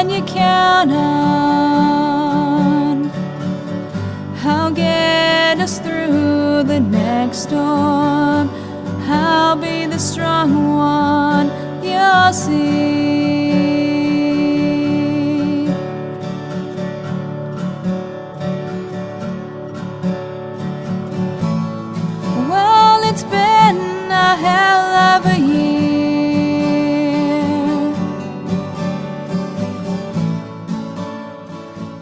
one you count on. I'll get us through the next storm. I'll be the strong one you'll see. Well, it's been a hell of a year.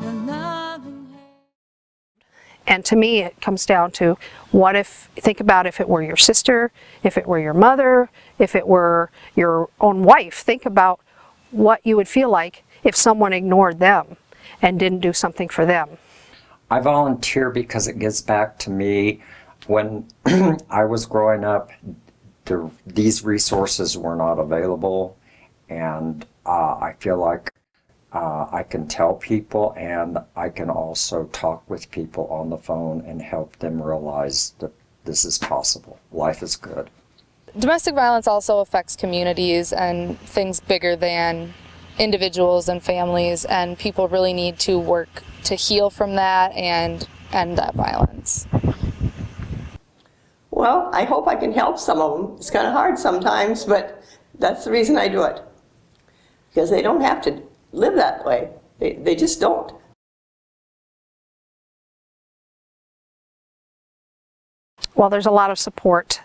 The love and hate. And to me, it comes down to think about if it were your sister, if it were your mother, if it were your own wife. Think about what you would feel like if someone ignored them and didn't do something for them. I volunteer because it gets back to me. When I was growing up, these resources were not available, and I feel like I can tell people, and I can also talk with people on the phone and help them realize that this is possible. Life is good. Domestic violence also affects communities and things bigger than individuals and families, and people really need to work to heal from that and end that violence. Well, I hope I can help some of them. It's kind of hard sometimes, but that's the reason I do it. Because they don't have to live that way. They just don't. Well, there's a lot of support.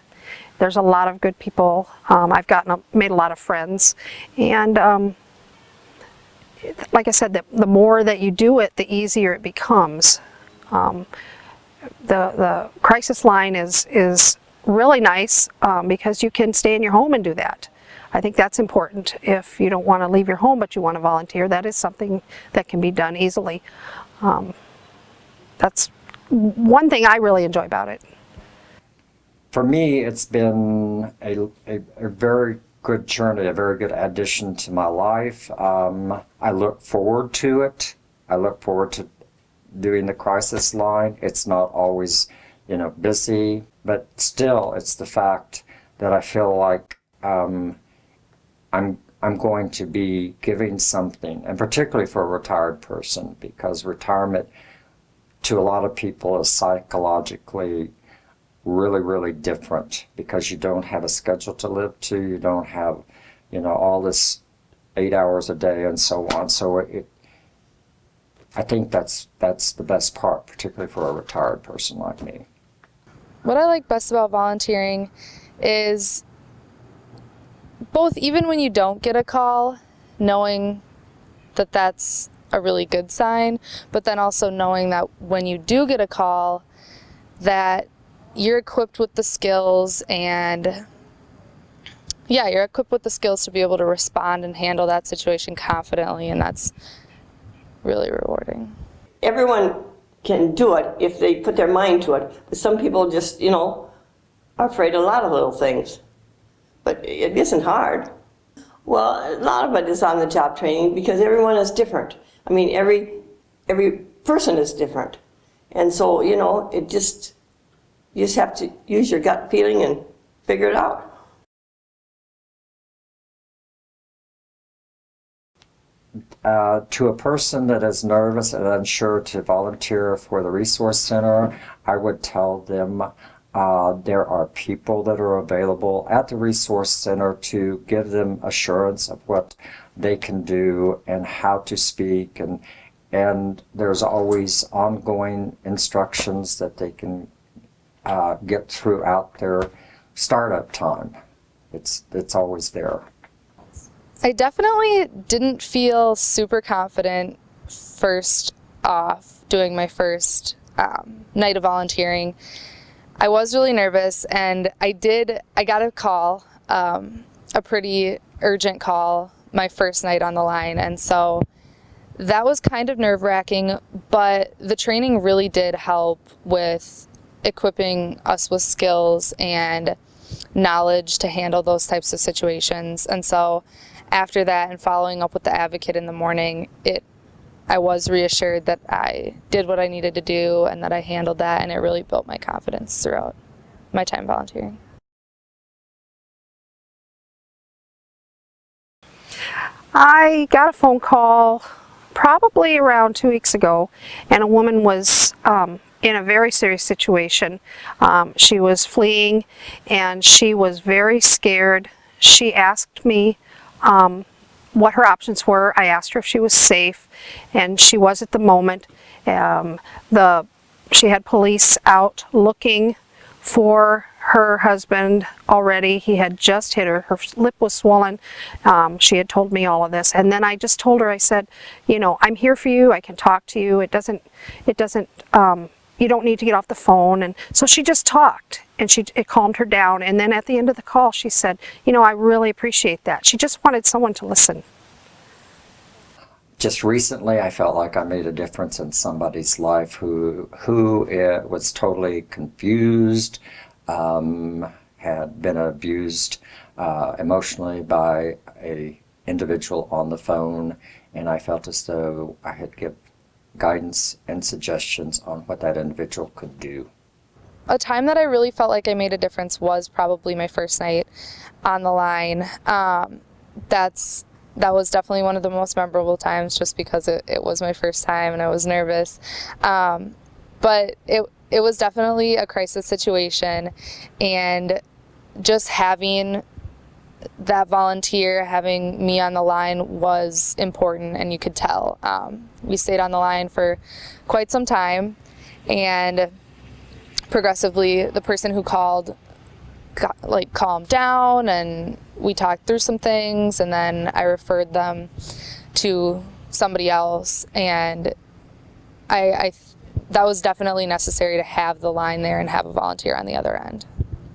There's a lot of good people. I've made a lot of friends, and like I said, the more that you do it, the easier it becomes. The crisis line is really nice because you can stay in your home and do that. I think that's important. If you don't want to leave your home but you want to volunteer, that is something that can be done easily. That's one thing I really enjoy about it. For me, it's been a very good journey, a very good addition to my life. I look forward to it. I look forward to doing the crisis line. It's not always, busy, but still, it's the fact that I feel like I'm going to be giving something, and particularly for a retired person, because retirement to a lot of people is psychologically really, really different, because you don't have a schedule to live to, you don't have, all this 8 hours a day and so on. So I think that's the best part, particularly for a retired person like me. What I like best about volunteering is both, even when you don't get a call, knowing that that's a really good sign, but then also knowing that when you do get a call, that you're equipped with the skills, and you're equipped with the skills to be able to respond and handle that situation confidently, and that's really rewarding. Everyone can do it if they put their mind to it. But some people just, are afraid of a lot of little things. But it isn't hard. Well, a lot of it is on the job training, because everyone is different. I mean, every person is different. And so, you just have to use your gut feeling and figure it out. To a person that is nervous and unsure to volunteer for the Resource Center, I would tell them there are people that are available at the Resource Center to give them assurance of what they can do and how to speak, and there's always ongoing instructions that they can get throughout their startup time. It's always there. I definitely didn't feel super confident first off doing my first night of volunteering. I was really nervous, and I got a call, a pretty urgent call, my first night on the line, and so that was kind of nerve-wracking, but the training really did help with equipping us with skills and knowledge to handle those types of situations. And so after that, and following up with the advocate in the morning, I was reassured that I did what I needed to do and that I handled that, and it really built my confidence throughout my time volunteering. I got a phone call probably around 2 weeks ago, and a woman was in a very serious situation. She was fleeing, and she was very scared. She asked me what her options were. I asked her if she was safe, and she was at the moment. She had police out looking for her husband already. He had just hit her. Her lip was swollen. She had told me all of this. And then I just told her, I said, you know, I'm here for you. I can talk to you. You don't need to get off the phone. And so she just talked, and it calmed her down. And then at the end of the call, she said, you know, I really appreciate that. She just wanted someone to listen. Just recently, I felt like I made a difference in somebody's life who was totally confused, had been abused emotionally by a individual on the phone, and I felt as though I had given guidance and suggestions on what that individual could do. A time that I really felt like I made a difference was probably my first night on the line. That was definitely one of the most memorable times, just because it was my first time and I was nervous. But it was definitely a crisis situation, and just having that volunteer, having me on the line was important, and you could tell. We stayed on the line for quite some time, and progressively the person who called calmed down, and we talked through some things, and then I referred them to somebody else, and that was definitely necessary to have the line there and have a volunteer on the other end.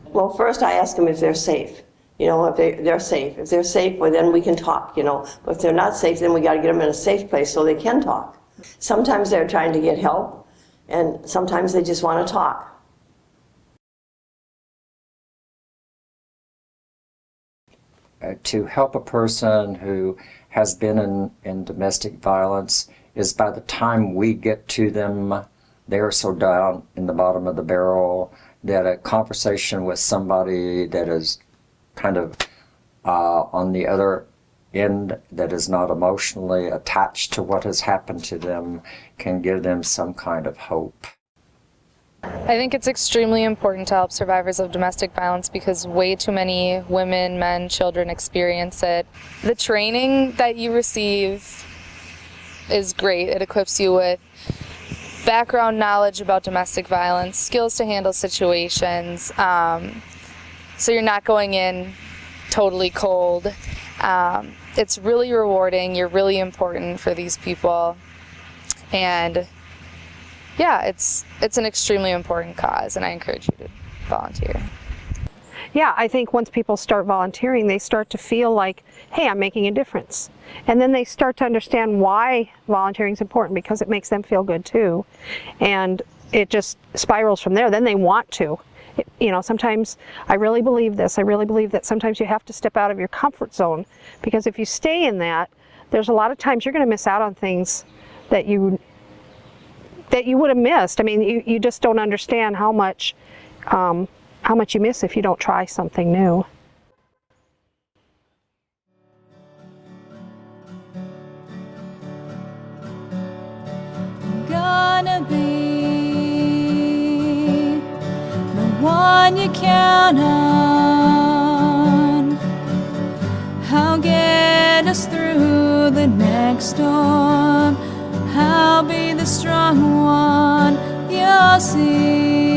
Well, first I ask them if they're safe. You know, if they're safe. If they're safe, well, then we can talk, you know. But if they're not safe, then we got to get them in a safe place so they can talk. Sometimes they're trying to get help, and sometimes they just want to talk. To help a person who has been in domestic violence is, by the time we get to them, they're so down in the bottom of the barrel that a conversation with somebody that is kind of on the other end, that is not emotionally attached to what has happened to them, can give them some kind of hope. I think it's extremely important to help survivors of domestic violence because way too many women, men, children experience it. The training that you receive is great. It equips you with background knowledge about domestic violence, skills to handle situations, so you're not going in totally cold. It's really rewarding. You're really important for these people, and yeah, it's an extremely important cause, and I encourage you to volunteer. Yeah, I think once people start volunteering, they start to feel like, hey, I'm making a difference. And then they start to understand why volunteering is important, because it makes them feel good too. And it just spirals from there. Then they want to. You know, sometimes, I really believe this, I really believe that sometimes you have to step out of your comfort zone, because if you stay in that, there's a lot of times you're going to miss out on things that you would have missed. I mean, you just don't understand how much you miss if you don't try something new. Gonna be the one you count on. I'll get us through the next storm. I'll be the strong one you'll see.